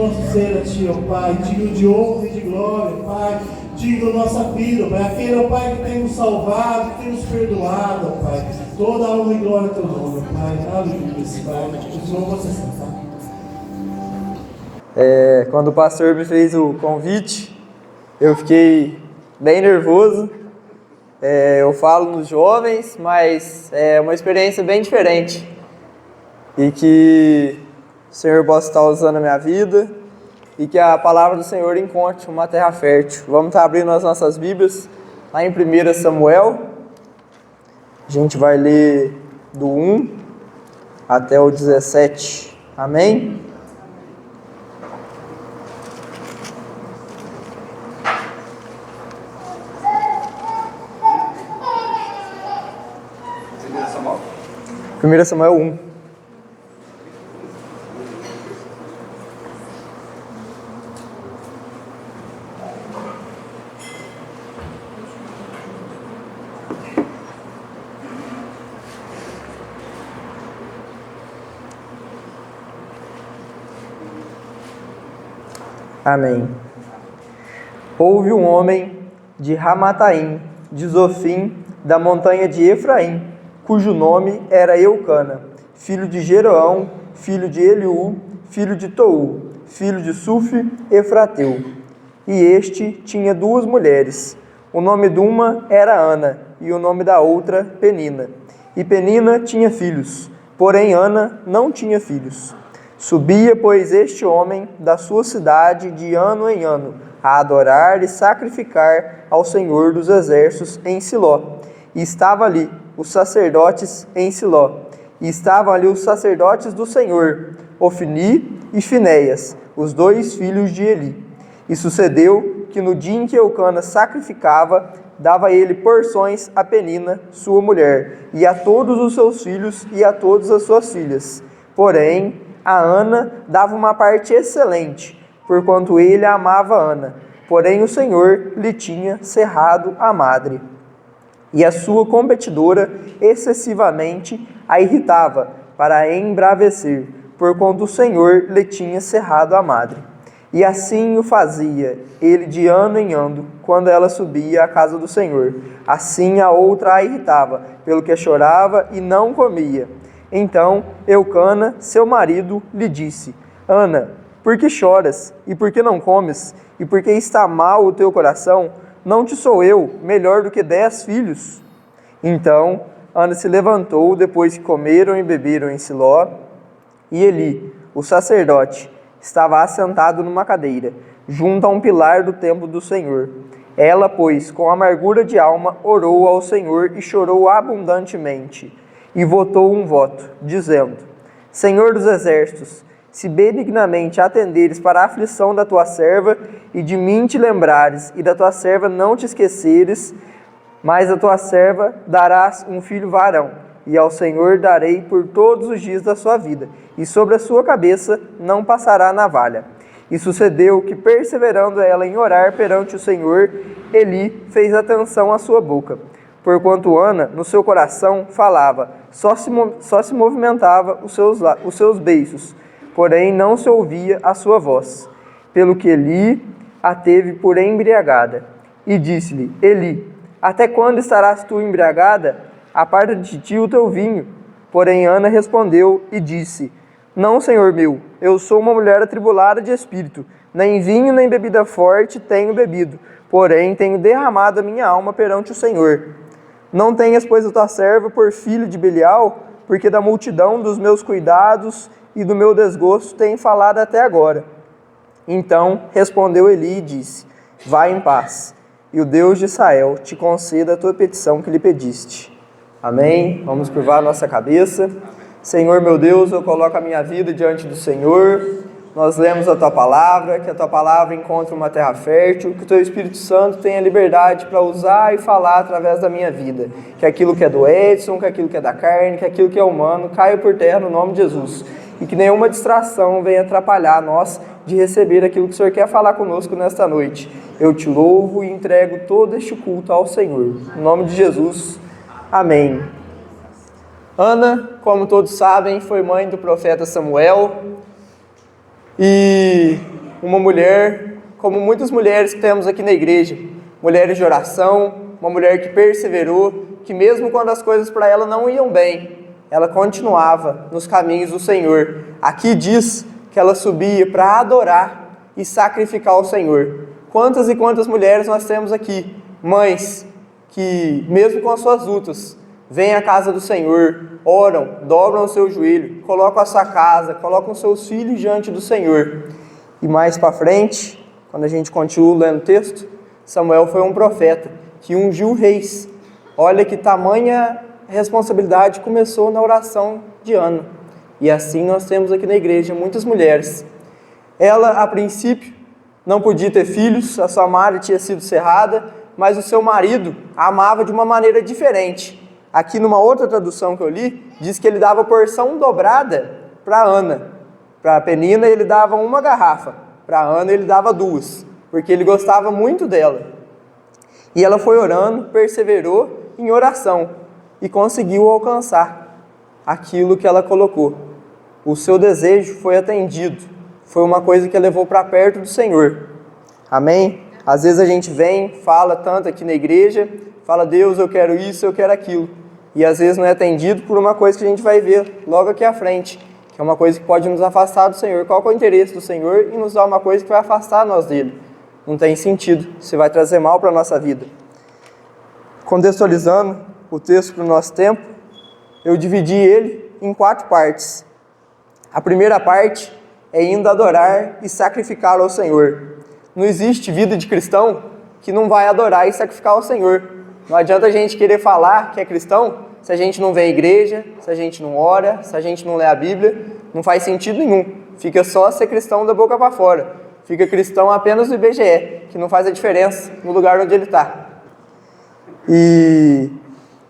nosso ser a Ti, ó Pai, digno de honra e de glória, Pai, digno da nossa vida, Pai, aquele, ó Pai, que tem nos salvado, que tem nos perdoado, ó Pai, toda a honra e glória ao Teu nome, Pai, aleluia, Pai, o Senhor você sentar. Quando o pastor me fez o convite, eu fiquei bem nervoso. Eu falo nos jovens, mas é uma experiência bem diferente e que o Senhor possa estar usando a minha vida e que a palavra do Senhor encontre uma terra fértil. Vamos estar abrindo as nossas Bíblias lá em 1 Samuel. A gente vai ler do 1 até o 17. Amém? Primeira Samuel 1. Amém. Houve um homem de Ramataim, de Zofim, da montanha de Efraim, cujo nome era Eucana, filho de Jeroão, filho de Eliú, filho de Tou, filho de Sufi, Efrateu. E este tinha duas mulheres. O nome de uma era Ana, e o nome da outra Penina. E Penina tinha filhos, porém Ana não tinha filhos. Subia, pois, este homem da sua cidade de ano em ano, a adorar e sacrificar ao Senhor dos Exércitos em Siló. E estava ali os sacerdotes em Siló. E estavam ali os sacerdotes do Senhor, Ofni e Finéias, os dois filhos de Eli. E sucedeu que no dia em que Eucana sacrificava, dava ele porções a Penina, sua mulher, e a todos os seus filhos e a todas as suas filhas. Porém, a Ana dava uma parte excelente, porquanto ele a amava Ana. Porém, o Senhor lhe tinha cerrado a madre. E a sua competidora excessivamente a irritava para a embravecer, porquanto o Senhor lhe tinha cerrado a madre. E assim o fazia ele de ano em ano, quando ela subia à casa do Senhor. Assim a outra a irritava, pelo que chorava e não comia. Então Eucana, seu marido, lhe disse: Ana, por que choras? E por que não comes? E por que está mal o teu coração? Não te sou eu melhor do que 10 filhos? Então Ana se levantou depois que comeram e beberam em Siló, e Eli, o sacerdote, estava assentado numa cadeira, junto a um pilar do templo do Senhor. Ela, pois, com amargura de alma, orou ao Senhor e chorou abundantemente, e votou um voto, dizendo: Senhor dos exércitos, se benignamente atenderes para a aflição da tua serva, e de mim te lembrares, e da tua serva não te esqueceres, mas a tua serva darás um filho varão, e ao Senhor darei por todos os dias da sua vida, e sobre a sua cabeça não passará navalha. E sucedeu que, perseverando ela em orar perante o Senhor, Eli fez atenção à sua boca. Porquanto Ana, no seu coração, falava, só se movimentava os seus beiços, porém não se ouvia a sua voz. Pelo que Eli a teve por embriagada. E disse-lhe: Eli, até quando estarás tu embriagada? Aparta de ti o teu vinho. Porém Ana respondeu e disse: Não, senhor meu, eu sou uma mulher atribulada de espírito, nem vinho nem bebida forte tenho bebido, porém tenho derramado a minha alma perante o Senhor. Não tenhas, pois, a tua serva por filho de Belial, porque da multidão dos meus cuidados e do meu desgosto tem falado até agora. Então respondeu Eli e disse: Vai em paz, e o Deus de Israel te conceda a tua petição que lhe pediste. Amém? Vamos curvar a nossa cabeça. Senhor meu Deus, eu coloco a minha vida diante do Senhor. Nós lemos a Tua Palavra, que a Tua Palavra encontre uma terra fértil, que o Teu Espírito Santo tenha liberdade para usar e falar através da minha vida. Que aquilo que é do Edson, que aquilo que é da carne, que aquilo que é humano, caia por terra no nome de Jesus. E que nenhuma distração venha atrapalhar nós de receber aquilo que o Senhor quer falar conosco nesta noite. Eu Te louvo e entrego todo este culto ao Senhor. Em nome de Jesus, amém. Ana, como todos sabem, foi mãe do profeta Samuel. E uma mulher, como muitas mulheres que temos aqui na igreja, mulheres de oração, uma mulher que perseverou, que mesmo quando as coisas para ela não iam bem, ela continuava nos caminhos do Senhor. Aqui diz que ela subia para adorar e sacrificar ao Senhor. Quantas e quantas mulheres nós temos aqui, mães, que mesmo com as suas lutas, vêm à casa do Senhor, oram, dobram o seu joelho, colocam a sua casa, colocam seus filhos diante do Senhor. E mais para frente, quando a gente continua lendo o texto, Samuel foi um profeta que ungiu reis. Olha que tamanha responsabilidade começou na oração de Ana. E assim nós temos aqui na igreja muitas mulheres. Ela, a princípio, não podia ter filhos, a sua madre tinha sido cerrada, mas o seu marido a amava de uma maneira diferente. Aqui numa outra tradução que eu li, diz que ele dava porção dobrada para Ana. Para Penina ele dava uma garrafa, para Ana ele dava duas, porque ele gostava muito dela. E ela foi orando, perseverou em oração e conseguiu alcançar aquilo que ela colocou. O seu desejo foi atendido, foi uma coisa que a levou para perto do Senhor. Amém? Às vezes a gente vem, fala tanto aqui na igreja, fala, Deus, eu quero isso, eu quero aquilo. E às vezes não é atendido por uma coisa que a gente vai ver logo aqui à frente, que é uma coisa que pode nos afastar do Senhor. Qual que é o interesse do Senhor em nos dar uma coisa que vai afastar nós dele? Não tem sentido, se vai trazer mal para a nossa vida. Contextualizando o texto para o nosso tempo, eu dividi ele em 4 partes. A primeira parte é indo adorar e sacrificar ao Senhor. Não existe vida de cristão que não vai adorar e sacrificar ao Senhor. Não adianta a gente querer falar que é cristão se a gente não vem à igreja, se a gente não ora, se a gente não lê a Bíblia. Não faz sentido nenhum. Fica só ser cristão da boca para fora. Fica cristão apenas do IBGE, que não faz a diferença no lugar onde ele está. E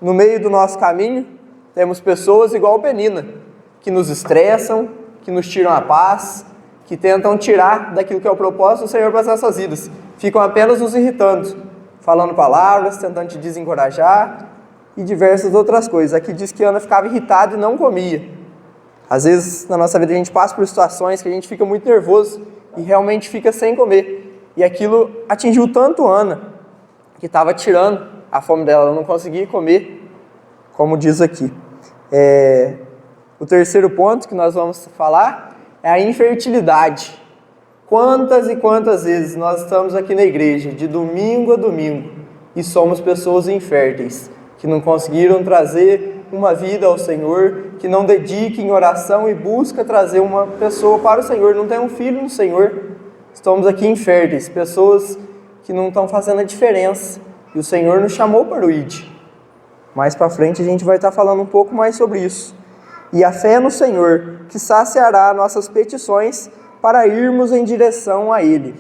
no meio do nosso caminho, temos pessoas igual Penina, que nos estressam, que nos tiram a paz, que tentam tirar daquilo que é o propósito do Senhor para as nossas vidas. Ficam apenas nos irritando, falando palavras, tentando te desencorajar e diversas outras coisas. Aqui diz que Ana ficava irritada e não comia. Às vezes, na nossa vida, a gente passa por situações que a gente fica muito nervoso e realmente fica sem comer. E aquilo atingiu tanto Ana, que estava tirando a fome dela, ela não conseguia comer, como diz aqui. O terceiro ponto que nós vamos falar é a infertilidade. Quantas e quantas vezes nós estamos aqui na igreja, de domingo a domingo, e somos pessoas inférteis, que não conseguiram trazer uma vida ao Senhor, que não dediquem em oração e busca trazer uma pessoa para o Senhor, não tem um filho no Senhor. Estamos aqui inférteis, pessoas que não estão fazendo a diferença, e o Senhor nos chamou para o ID. Mais para frente a gente vai estar falando um pouco mais sobre isso. E a fé no Senhor, que saciará nossas petições para irmos em direção a Ele.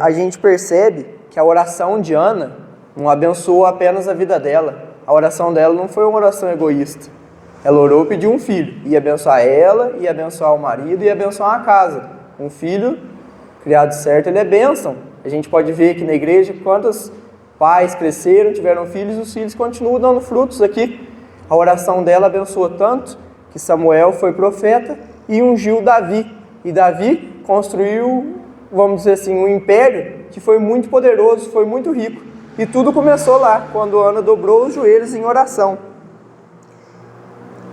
A gente percebe que a oração de Ana não abençoou apenas a vida dela. A oração dela não foi uma oração egoísta. Ela orou e pediu um filho. Ia abençoar ela, ia abençoar o marido, ia abençoar a casa. Um filho criado certo, ele é bênção. A gente pode ver aqui na igreja quantos pais cresceram, tiveram filhos, e os filhos continuam dando frutos aqui. A oração dela abençoou tanto que Samuel foi profeta e ungiu Davi. E Davi construiu, vamos dizer assim, um império que foi muito poderoso, foi muito rico. E tudo começou lá, quando Ana dobrou os joelhos em oração.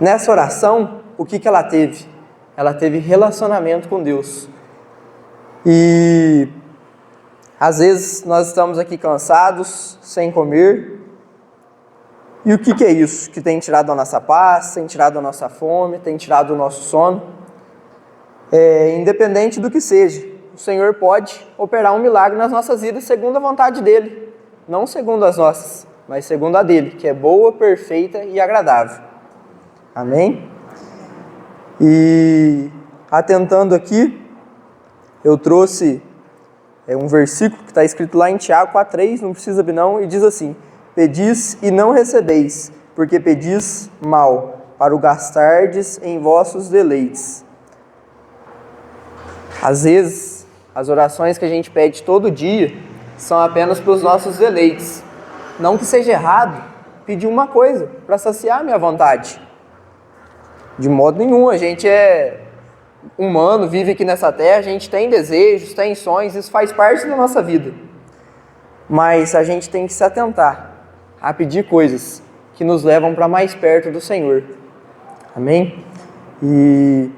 Nessa oração, o que ela teve? Ela teve relacionamento com Deus. E às vezes nós estamos aqui cansados, sem comer. E o que é isso? Que tem tirado a nossa paz, tem tirado a nossa fome, tem tirado o nosso sono. Independente do que seja, o Senhor pode operar um milagre nas nossas vidas segundo a vontade dEle. Não segundo as nossas, mas segundo a dEle, que é boa, perfeita e agradável. Amém? E atentando aqui, eu trouxe um versículo que está escrito lá em Tiago 4,3, não precisa abrir não, e diz assim: pedis e não recebeis, porque pedis mal, para o gastardes em vossos deleites. Às vezes, as orações que a gente pede todo dia são apenas para os nossos deleites. Não que seja errado pedir uma coisa para saciar a minha vontade. De modo nenhum, a gente humano, vive aqui nessa terra, a gente tem desejos, tem sonhos, isso faz parte da nossa vida. Mas a gente tem que se atentar a pedir coisas que nos levam para mais perto do Senhor. Amém? E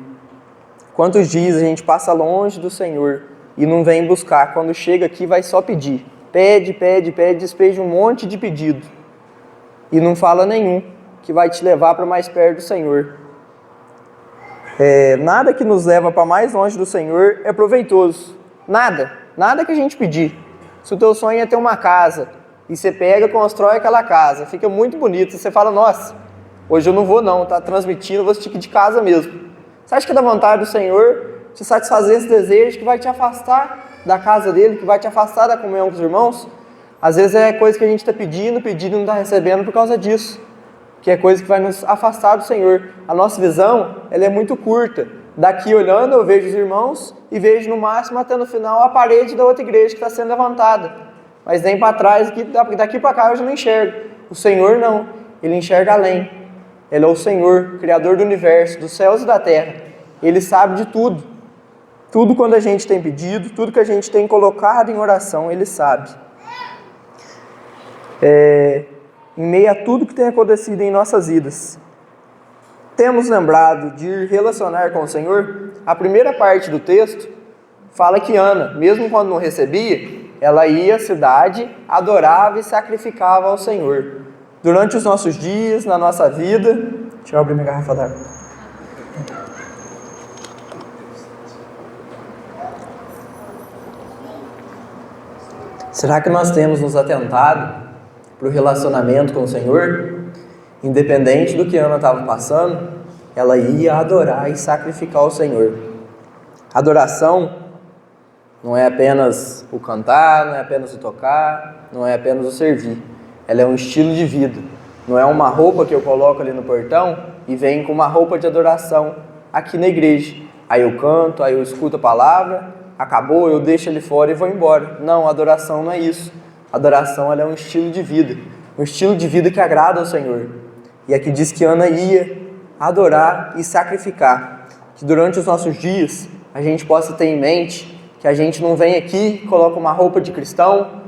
quantos dias a gente passa longe do Senhor e não vem buscar? Quando chega aqui vai só pedir. Pede, pede, pede, despeja um monte de pedido. E não fala nenhum que vai te levar para mais perto do Senhor. Nada que nos leva para mais longe do Senhor é proveitoso. Nada que a gente pedir. Se o teu sonho é ter uma casa, e você pega, constrói aquela casa, fica muito bonito, você fala, nossa, hoje eu não vou não, tá transmitindo, eu vou assistir de casa mesmo. Você acha que é da vontade do Senhor te satisfazer esse desejo que vai te afastar da casa dele, que vai te afastar da comunhão com os irmãos? Às vezes é coisa que a gente está pedindo e não está recebendo por causa disso, que é coisa que vai nos afastar do Senhor. A nossa visão, ela é muito curta. Daqui olhando eu vejo os irmãos e vejo no máximo até no final a parede da outra igreja que está sendo levantada. Mas nem para trás, daqui para cá eu já não enxergo. O Senhor não, Ele enxerga além. Ele é o Senhor, Criador do universo, dos céus e da terra. Ele sabe de tudo. Tudo quando a gente tem pedido, tudo que a gente tem colocado em oração, Ele sabe. Em meio a tudo que tem acontecido em nossas vidas, temos lembrado de relacionar com o Senhor? A primeira parte do texto fala que Ana, mesmo quando não recebia, ela ia à cidade, adorava e sacrificava ao Senhor. Durante os nossos dias, na nossa vida... Deixa eu abrir minha garrafa d'água. Será que nós temos nos atentado para o relacionamento com o Senhor? Independente do que Ana estava passando, ela ia adorar e sacrificar ao Senhor. Adoração não é apenas o cantar, não é apenas o tocar, não é apenas o servir. Ela é um estilo de vida. Não é uma roupa que eu coloco ali no portão e venho com uma roupa de adoração aqui na igreja. Aí eu canto, aí eu escuto a palavra, acabou, eu deixo ele fora e vou embora. Não, adoração não é isso. Adoração ela é um estilo de vida. Um estilo de vida que agrada ao Senhor. E aqui diz que Ana ia adorar e sacrificar. Que durante os nossos dias a gente possa ter em mente que a gente não vem aqui, coloca uma roupa de cristão,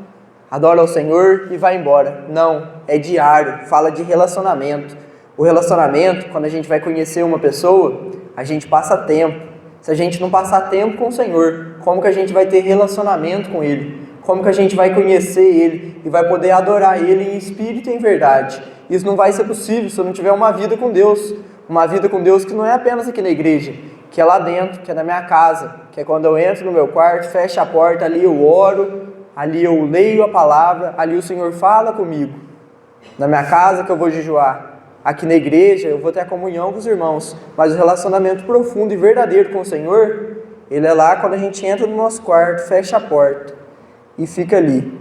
adora ao Senhor e vai embora. Não, é diário, fala de relacionamento. O relacionamento, quando a gente vai conhecer uma pessoa, a gente passa tempo. Se a gente não passar tempo com o Senhor, como que a gente vai ter relacionamento com Ele? Como que a gente vai conhecer Ele e vai poder adorar Ele em espírito e em verdade? Isso não vai ser possível se eu não tiver uma vida com Deus. Uma vida com Deus que não é apenas aqui na igreja, que é lá dentro, que é na minha casa, que é quando eu entro no meu quarto, fecho a porta, ali eu oro, ali eu leio a palavra, ali o Senhor fala comigo. Na minha casa que eu vou jejuar, aqui na igreja eu vou ter a comunhão com os irmãos, mas o relacionamento profundo e verdadeiro com o Senhor, ele é lá quando a gente entra no nosso quarto, fecha a porta e fica ali.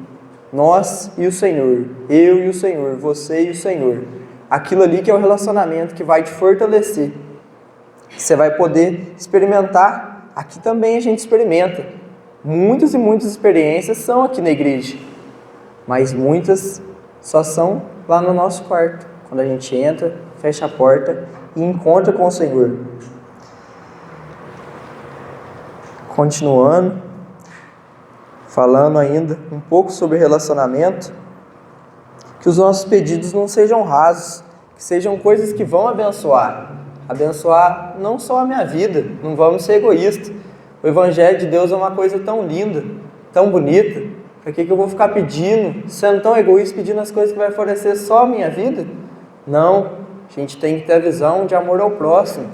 Nós e o Senhor, eu e o Senhor, você e o Senhor. Aquilo ali que é o relacionamento que vai te fortalecer. Você vai poder experimentar. Aqui também a gente experimenta. Muitas e muitas experiências são aqui na igreja. Mas muitas só são lá no nosso quarto. Quando a gente entra, fecha a porta e encontra com o Senhor. Continuando, falando ainda um pouco sobre relacionamento, que os nossos pedidos não sejam rasos, que sejam coisas que vão abençoar não só a minha vida, não vamos ser egoístas. O Evangelho de Deus é uma coisa tão linda, tão bonita, para que eu vou ficar pedindo, sendo tão egoísta, pedindo as coisas que vai favorecer só a minha vida? Não, a gente tem que ter a visão de amor ao próximo,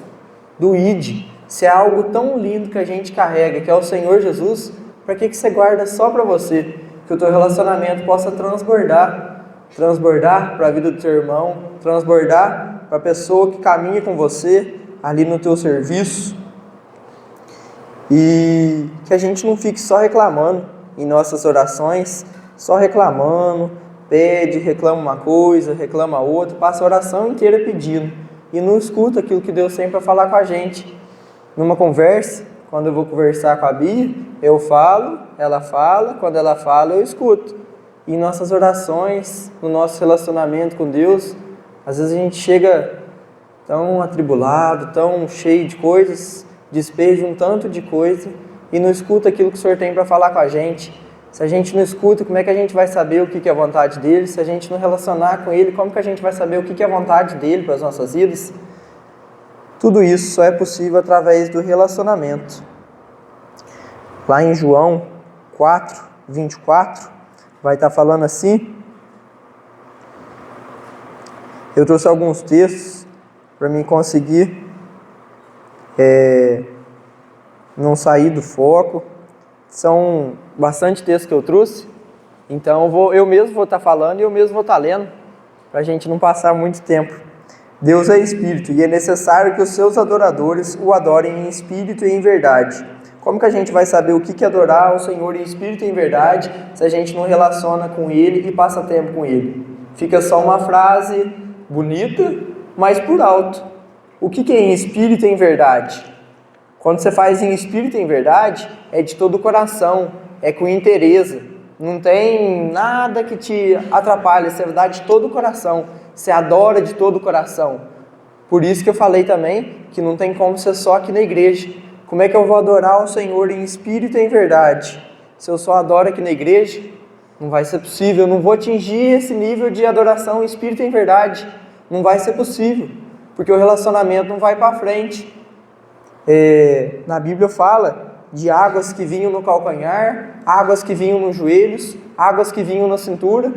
do ID. Se é algo tão lindo que a gente carrega, que é o Senhor Jesus, para que você guarda só para você? Que o teu relacionamento possa transbordar para a vida do teu irmão, transbordar para a pessoa que caminha com você ali no teu serviço. E que a gente não fique só reclamando em nossas orações, só reclamando, pede, reclama uma coisa, reclama outra, passa a oração inteira pedindo e não escuta aquilo que Deus tem para falar com a gente. Numa conversa, quando eu vou conversar com a Bia, eu falo, ela fala, quando ela fala eu escuto. E em nossas orações, no nosso relacionamento com Deus, às vezes a gente chega tão atribulado, tão cheio de coisas, despeja um tanto de coisa e não escuta aquilo que o Senhor tem para falar com a gente. Se a gente não escuta, como é que a gente vai saber o que é a vontade dele? Se a gente não relacionar com ele, como que a gente vai saber o que é a vontade dele para as nossas vidas? Tudo isso só é possível através do relacionamento. Lá em João 4, 24, vai estar falando assim. Eu trouxe alguns textos para mim conseguir não sair do foco. São bastante textos que eu trouxe, então eu mesmo vou estar falando e eu mesmo vou estar lendo, para a gente não passar muito tempo. Deus é Espírito e é necessário que os seus adoradores o adorem em Espírito e em verdade. Como que a gente vai saber o que é adorar ao Senhor em Espírito e em verdade se a gente não relaciona com Ele e passa tempo com Ele? Fica só uma frase bonita, mas por alto. O que é em Espírito e em verdade? Quando você faz em Espírito e em verdade, é de todo o coração, é com interesse. Não tem nada que te atrapalhe, você dá de todo o coração, você adora de todo o coração. Por isso que eu falei também que não tem como ser só aqui na igreja. Como é que eu vou adorar o Senhor em Espírito e em verdade? Se eu só adoro aqui na igreja, não vai ser possível, eu não vou atingir esse nível de adoração em Espírito e em verdade. Não vai ser possível, porque o relacionamento não vai para frente. Na Bíblia fala de águas que vinham no calcanhar, águas que vinham nos joelhos, águas que vinham na cintura,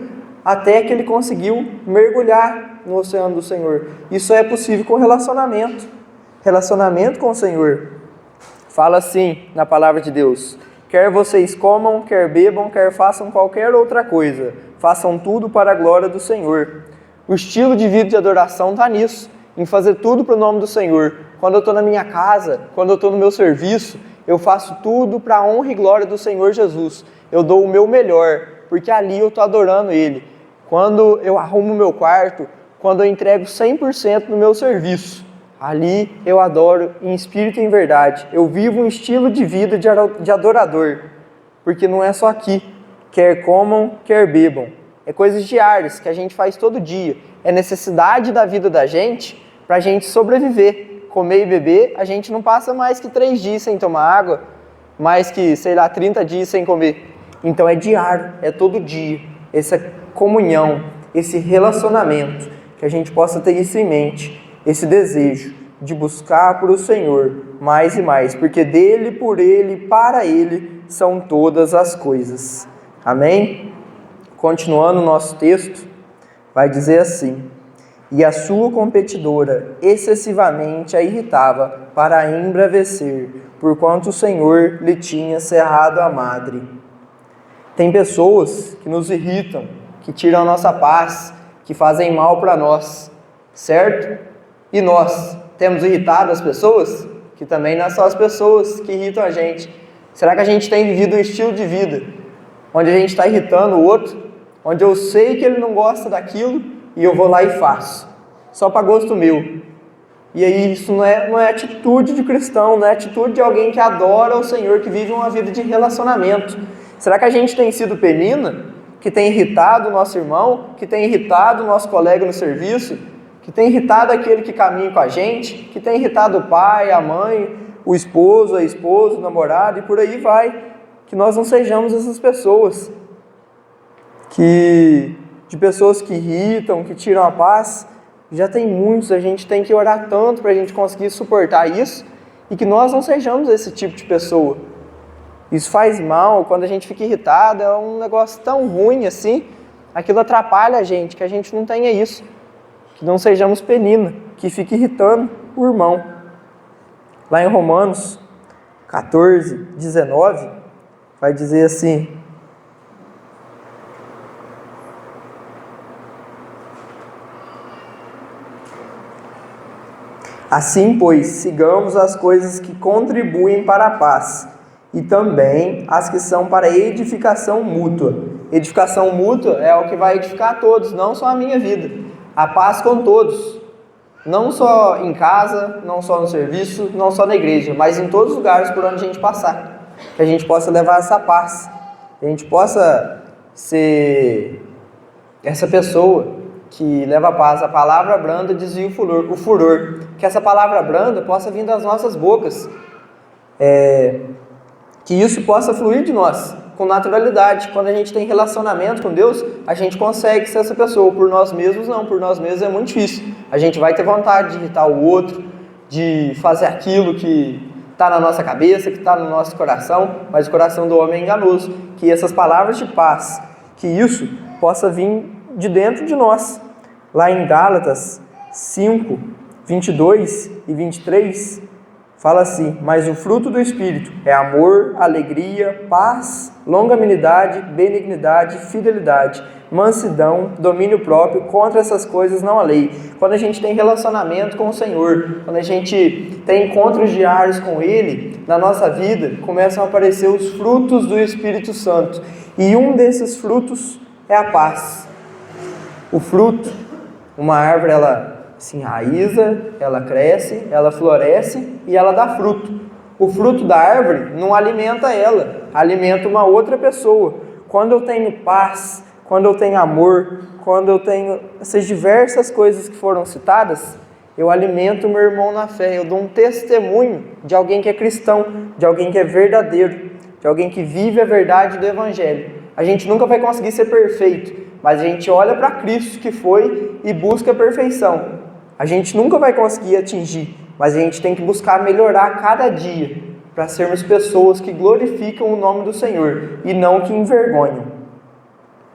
até que ele conseguiu mergulhar no oceano do Senhor. Isso é possível com relacionamento com o Senhor. Fala assim na palavra de Deus: quer vocês comam, quer bebam, quer façam qualquer outra coisa, façam tudo para a glória do Senhor. O estilo de vida de adoração está nisso, em fazer tudo para o nome do Senhor. Quando eu estou na minha casa, quando eu estou no meu serviço, eu faço tudo para a honra e glória do Senhor Jesus. Eu dou o meu melhor, porque ali eu estou adorando Ele. Quando eu arrumo o meu quarto, quando eu entrego 100% no meu serviço, ali eu adoro em espírito e em verdade. Eu vivo um estilo de vida de adorador, porque não é só aqui. Quer comam, quer bebam. É coisas diárias que a gente faz todo dia. É necessidade da vida da gente para a gente sobreviver. Comer e beber, a gente não passa mais que 3 dias sem tomar água, mais que, 30 dias sem comer. Então é diário, é todo dia. Essa comunhão, esse relacionamento, que a gente possa ter isso em mente, esse desejo de buscar por o Senhor mais e mais, porque dele, por ele, para ele são todas as coisas. Amém? Continuando o nosso texto, vai dizer assim: e a sua competidora excessivamente a irritava para a embravecer, porquanto o Senhor lhe tinha cerrado a madre. Tem pessoas que nos irritam, que tiram a nossa paz, que fazem mal para nós, certo? E nós temos irritado as pessoas? Que também não são as pessoas que irritam a gente. Será que a gente tem vivido um estilo de vida onde a gente está irritando o outro, onde eu sei que ele não gosta daquilo, e eu vou lá e faço, só para gosto meu? E aí isso não é atitude de cristão, não é atitude de alguém que adora o Senhor, que vive uma vida de relacionamento. Será que a gente tem sido penina, que tem irritado o nosso irmão, que tem irritado o nosso colega no serviço, que tem irritado aquele que caminha com a gente, que tem irritado o pai, a mãe, o esposo, a esposa, o namorado, e por aí vai? Que nós não sejamos essas pessoas, de pessoas que irritam, que tiram a paz. Já tem muitos, a gente tem que orar tanto para a gente conseguir suportar isso, e que nós não sejamos esse tipo de pessoa. Isso faz mal, quando a gente fica irritado, é um negócio tão ruim assim, aquilo atrapalha a gente, que a gente não tenha isso, que não sejamos penina, que fique irritando o irmão. Lá em Romanos 14, 19, vai dizer assim: assim, pois, sigamos as coisas que contribuem para a paz, e também as que são para edificação mútua. Edificação mútua é o que vai edificar a todos, não só a minha vida. A paz com todos, não só em casa, não só no serviço, não só na igreja, mas em todos os lugares por onde a gente passar. Que a gente possa levar essa paz, que a gente possa ser essa pessoa que leva a paz. A palavra branda desvia o furor. Que essa palavra branda possa vir das nossas bocas, Que isso possa fluir de nós, com naturalidade. Quando a gente tem relacionamento com Deus, a gente consegue ser essa pessoa. Por nós mesmos, não. Por nós mesmos é muito difícil. A gente vai ter vontade de irritar o outro, de fazer aquilo que está na nossa cabeça, que está no nosso coração, mas o coração do homem é enganoso. Que essas palavras de paz, que isso possa vir de dentro de nós. Lá em Gálatas 5, 22 e 23, fala assim: mas o fruto do Espírito é amor, alegria, paz, longanimidade, benignidade, fidelidade, mansidão, domínio próprio. Contra essas coisas não há lei. Quando a gente tem relacionamento com o Senhor, quando a gente tem encontros diários com Ele, na nossa vida começam a aparecer os frutos do Espírito Santo. E um desses frutos é a paz. O fruto, uma árvore, ela se enraiza, ela cresce, ela floresce e ela dá fruto. O fruto da árvore não alimenta ela, alimenta uma outra pessoa. Quando eu tenho paz, quando eu tenho amor, quando eu tenho essas diversas coisas que foram citadas, eu alimento meu irmão na fé, eu dou um testemunho de alguém que é cristão, de alguém que é verdadeiro, de alguém que vive a verdade do Evangelho. A gente nunca vai conseguir ser perfeito, mas a gente olha para Cristo que foi e busca a perfeição. A gente nunca vai conseguir atingir, mas a gente tem que buscar melhorar cada dia para sermos pessoas que glorificam o nome do Senhor e não que envergonham.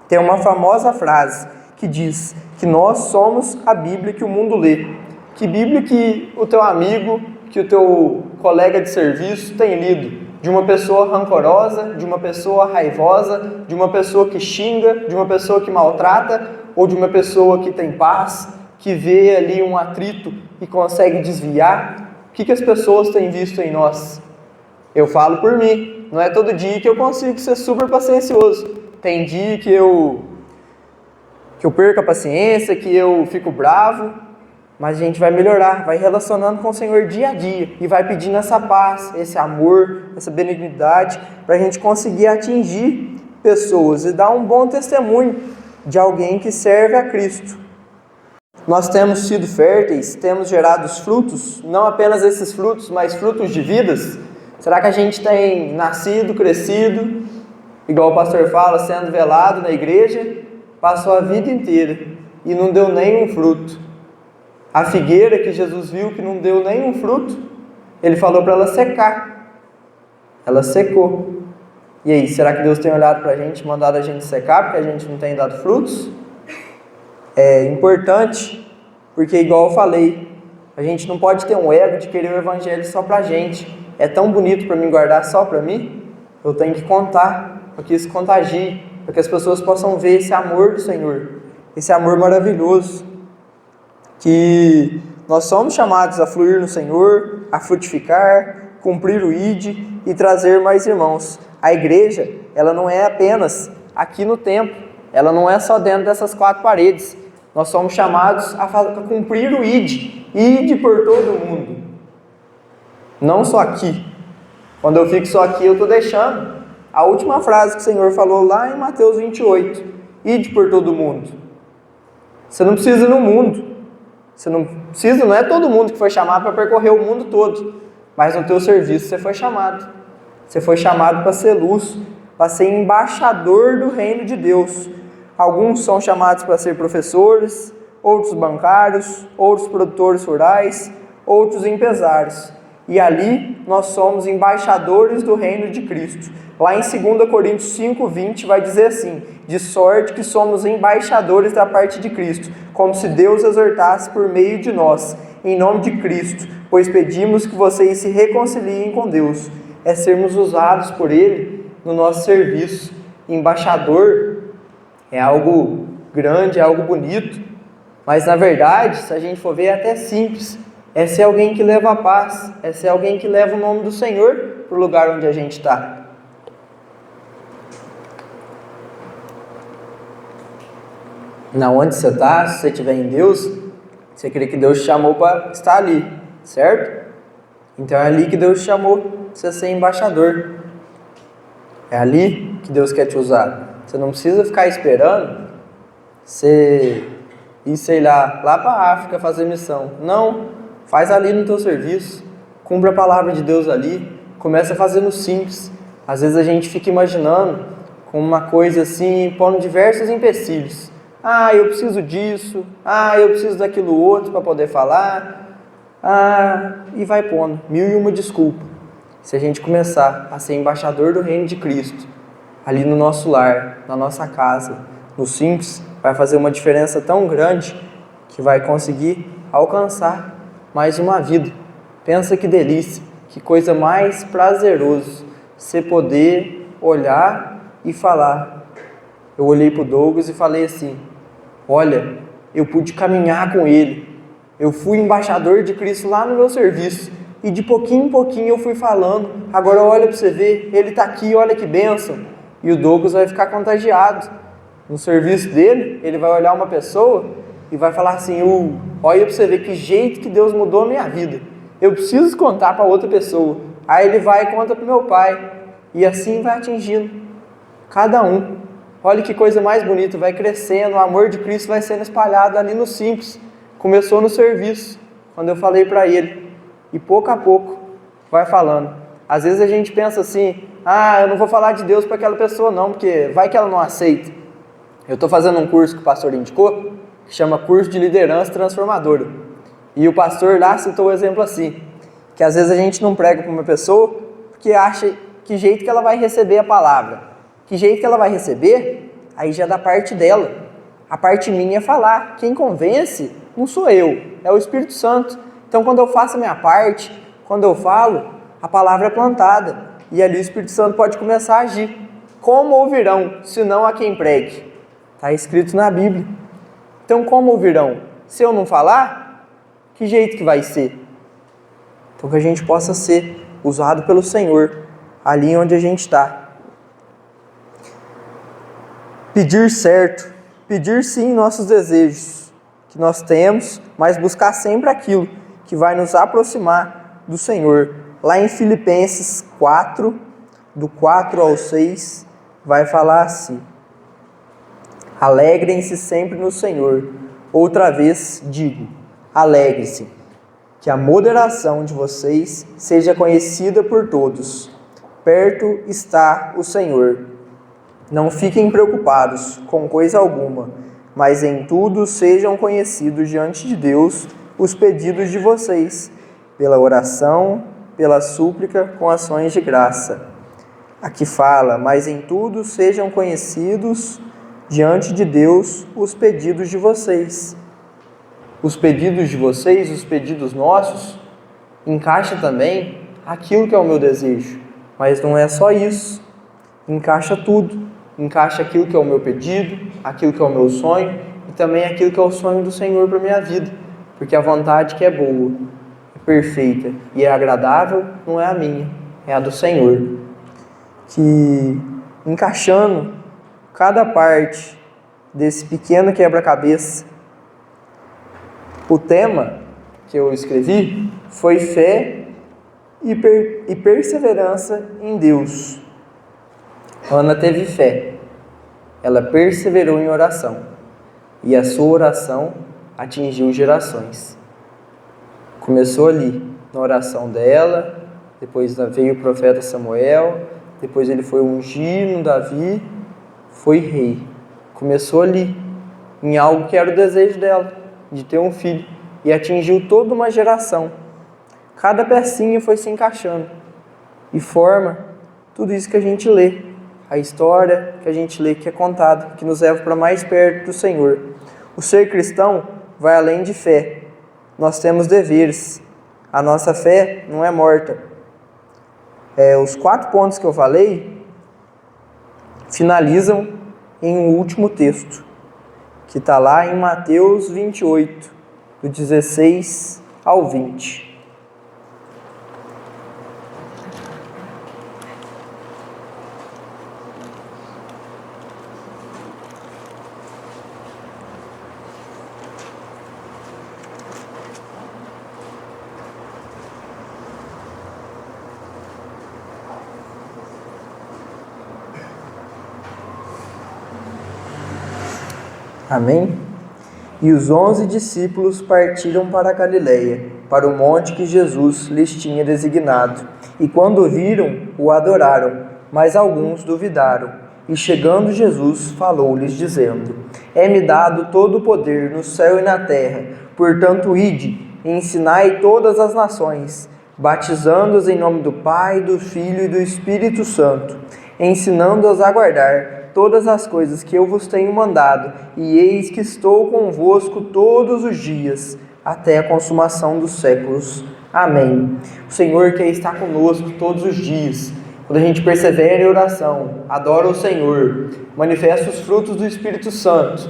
Tem uma famosa frase que diz que nós somos a Bíblia que o mundo lê. Que Bíblia que o teu amigo, que o teu colega de serviço tem lido? De uma pessoa rancorosa, de uma pessoa raivosa, de uma pessoa que xinga, de uma pessoa que maltrata, ou de uma pessoa que tem paz, que vê ali um atrito e consegue desviar? O que as pessoas têm visto em nós? Eu falo por mim, não é todo dia que eu consigo ser super paciencioso. Tem dia que eu perco a paciência, que eu fico bravo, mas a gente vai melhorar, vai relacionando com o Senhor dia a dia e vai pedindo essa paz, esse amor, essa benignidade, para a gente conseguir atingir pessoas e dar um bom testemunho de alguém que serve a Cristo. Nós temos sido férteis, temos gerado os frutos, não apenas esses frutos, mas frutos de vidas. Será que a gente tem nascido, crescido, igual o pastor fala, sendo velado na igreja, passou a vida inteira e não deu nenhum fruto? A figueira que Jesus viu que não deu nenhum fruto, Ele falou para ela secar. Ela secou. E aí, será que Deus tem olhado para a gente, mandado a gente secar porque a gente não tem dado frutos? É importante, porque igual eu falei, a gente não pode ter um ego de querer o Evangelho só para a gente. É tão bonito para mim guardar só para mim? Eu tenho que contar, para que isso contagie, para que as pessoas possam ver esse amor do Senhor, esse amor maravilhoso, que nós somos chamados a fluir no Senhor, a frutificar, cumprir o ID e trazer mais irmãos. A igreja, ela não é apenas aqui no templo, ela não é só dentro dessas quatro paredes. Nós somos chamados a cumprir o ID por todo o mundo. Não só aqui. Quando eu fico só aqui, eu estou deixando a última frase que o Senhor falou lá em Mateus 28. Ide por todo o mundo. Você não precisa ir no mundo. Você não precisa, não é todo mundo que foi chamado para percorrer o mundo todo. Mas no teu serviço você foi chamado. Você foi chamado para ser luz, para ser embaixador do reino de Deus. Alguns são chamados para ser professores, outros bancários, outros produtores rurais, outros empresários. E ali nós somos embaixadores do reino de Cristo. Lá em 2 Coríntios 5:20 vai dizer assim: de sorte que somos embaixadores da parte de Cristo, como se Deus exortasse por meio de nós, em nome de Cristo, pois pedimos que vocês se reconciliem com Deus. É sermos usados por Ele no nosso serviço. Embaixador é algo grande, é algo bonito, mas na verdade, se a gente for ver, é até simples. É ser alguém que leva a paz, é ser alguém que leva o nome do Senhor para o lugar onde a gente está. Na onde você está, se você estiver em Deus, você crê que Deus te chamou para estar ali, certo? Então é ali que Deus te chamou para você ser embaixador. É ali que Deus quer te usar. Você não precisa ficar esperando você ir, sei lá para a África fazer missão. Não, faz ali no teu serviço, cumpra a palavra de Deus ali, começa fazendo simples. Às vezes a gente fica imaginando com uma coisa assim, pondo diversos empecilhos. Eu preciso disso, eu preciso daquilo outro para poder falar, e vai pondo 1001 desculpas. Se a gente começar a ser embaixador do reino de Cristo, ali no nosso lar, na nossa casa, no simples, vai fazer uma diferença tão grande que vai conseguir alcançar mais uma vida. Pensa que delícia, que coisa mais prazerosa você poder olhar e falar. Eu olhei para o Douglas e falei assim: olha, eu pude caminhar com ele, eu fui embaixador de Cristo lá no meu serviço, e de pouquinho em pouquinho eu fui falando. Agora olha para você ver, ele está aqui, olha que bênção. E o Douglas vai ficar contagiado. No serviço dele, ele vai olhar uma pessoa e vai falar assim: olha para você ver que jeito que Deus mudou a minha vida, eu preciso contar para outra pessoa. Aí ele vai e conta para o meu pai, e assim vai atingindo cada um. Olha que coisa mais bonita, vai crescendo, o amor de Cristo vai sendo espalhado ali no simples. Começou no serviço, quando eu falei para ele, e pouco a pouco vai falando. Às vezes a gente pensa assim: eu não vou falar de Deus para aquela pessoa não, porque vai que ela não aceita. Eu estou fazendo um curso que o pastor indicou, que chama Curso de Liderança Transformadora. E o pastor lá citou o exemplo assim, que às vezes a gente não prega para uma pessoa porque acha que jeito que ela vai receber a palavra. Que jeito que ela vai receber, aí já é da parte dela. A parte minha é falar. Quem convence não sou eu, é o Espírito Santo. Então quando eu faço a minha parte, quando eu falo, a palavra é plantada. E ali o Espírito Santo pode começar a agir. Como ouvirão, se não a quem pregue? Está escrito na Bíblia. Então como ouvirão? Se eu não falar, que jeito que vai ser? Então que a gente possa ser usado pelo Senhor, ali onde a gente está. Pedir certo, pedir sim nossos desejos que nós temos, mas buscar sempre aquilo que vai nos aproximar do Senhor. Lá em Filipenses 4, do 4 ao 6, vai falar assim: alegrem-se sempre no Senhor. Outra vez digo, alegrem-se. Que a moderação de vocês seja conhecida por todos. Perto está o Senhor. Não fiquem preocupados com coisa alguma, mas em tudo sejam conhecidos diante de Deus os pedidos de vocês, pela oração, pela súplica, com ações de graça. Aqui fala, mas em tudo sejam conhecidos diante de Deus os pedidos de vocês. Os pedidos de vocês, os pedidos nossos, encaixa também aquilo que é o meu desejo. Mas não é só isso, encaixa tudo. Encaixa aquilo que é o meu pedido, aquilo que é o meu sonho e também aquilo que é o sonho do Senhor para a minha vida. Porque a vontade que é boa, é perfeita e é agradável não é a minha, é a do Senhor. Que encaixando cada parte desse pequeno quebra-cabeça, o tema que eu escrevi foi fé e perseverança em Deus. Ana teve fé, ela perseverou em oração, e a sua oração atingiu gerações. Começou ali, na oração dela, depois veio o profeta Samuel, depois ele foi ungir no Davi, foi rei. Começou ali, em algo que era o desejo dela, de ter um filho, e atingiu toda uma geração. Cada pecinha foi se encaixando, e forma tudo isso que a gente lê. A história que a gente lê, que é contada, que nos leva para mais perto do Senhor. O ser cristão vai além de fé. Nós temos deveres. A nossa fé não é morta. Os 4 pontos que eu falei finalizam em um último texto, que está lá em Mateus 28, do 16 ao 20. Amém? E os 11 discípulos partiram para a Galileia, para o monte que Jesus lhes tinha designado. E quando o viram, o adoraram, mas alguns duvidaram. E chegando Jesus, falou-lhes, dizendo: É-me dado todo o poder no céu e na terra. Portanto, ide, e ensinai todas as nações, batizando-as em nome do Pai, do Filho e do Espírito Santo, ensinando-as a guardar todas as coisas que eu vos tenho mandado, e eis que estou convosco todos os dias, até a consumação dos séculos. Amém. O Senhor quer estar conosco todos os dias. Quando a gente persevera em oração, adora o Senhor, manifesta os frutos do Espírito Santo,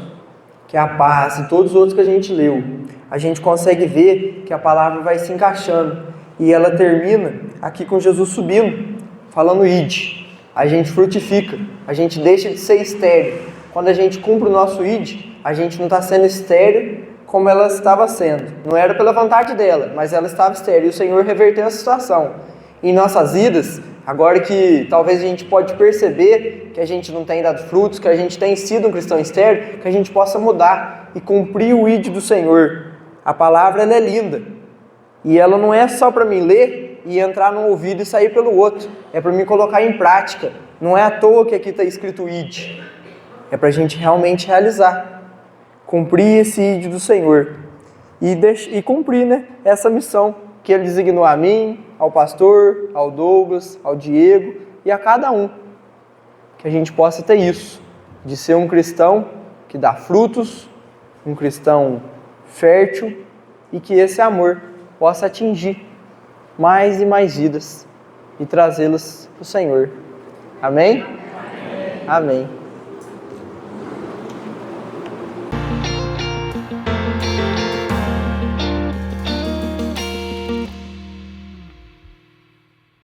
que é a paz e todos os outros que a gente leu, a gente consegue ver que a palavra vai se encaixando. E ela termina aqui com Jesus subindo, falando ide. A gente frutifica, a gente deixa de ser estéril. Quando a gente cumpre o nosso ide, a gente não está sendo estéril como ela estava sendo. Não era pela vontade dela, mas ela estava estéril. E o Senhor reverteu a situação. Em nossas vidas, agora que talvez a gente pode perceber que a gente não tem dado frutos, que a gente tem sido um cristão estéril, que a gente possa mudar e cumprir o ide do Senhor. A palavra ela é linda. E ela não é só para mim ler e entrar num ouvido e sair pelo outro. É para mim colocar em prática. Não é à toa que aqui está escrito ide. É para a gente realmente realizar. Cumprir esse ide do Senhor. E cumprir, né, essa missão que Ele designou a mim, ao pastor, ao Douglas, ao Diego e a cada um. Que a gente possa ter isso. De ser um cristão que dá frutos, um cristão fértil e que esse amor possa atingir mais e mais vidas e trazê-las para o Senhor. Amém? Amém.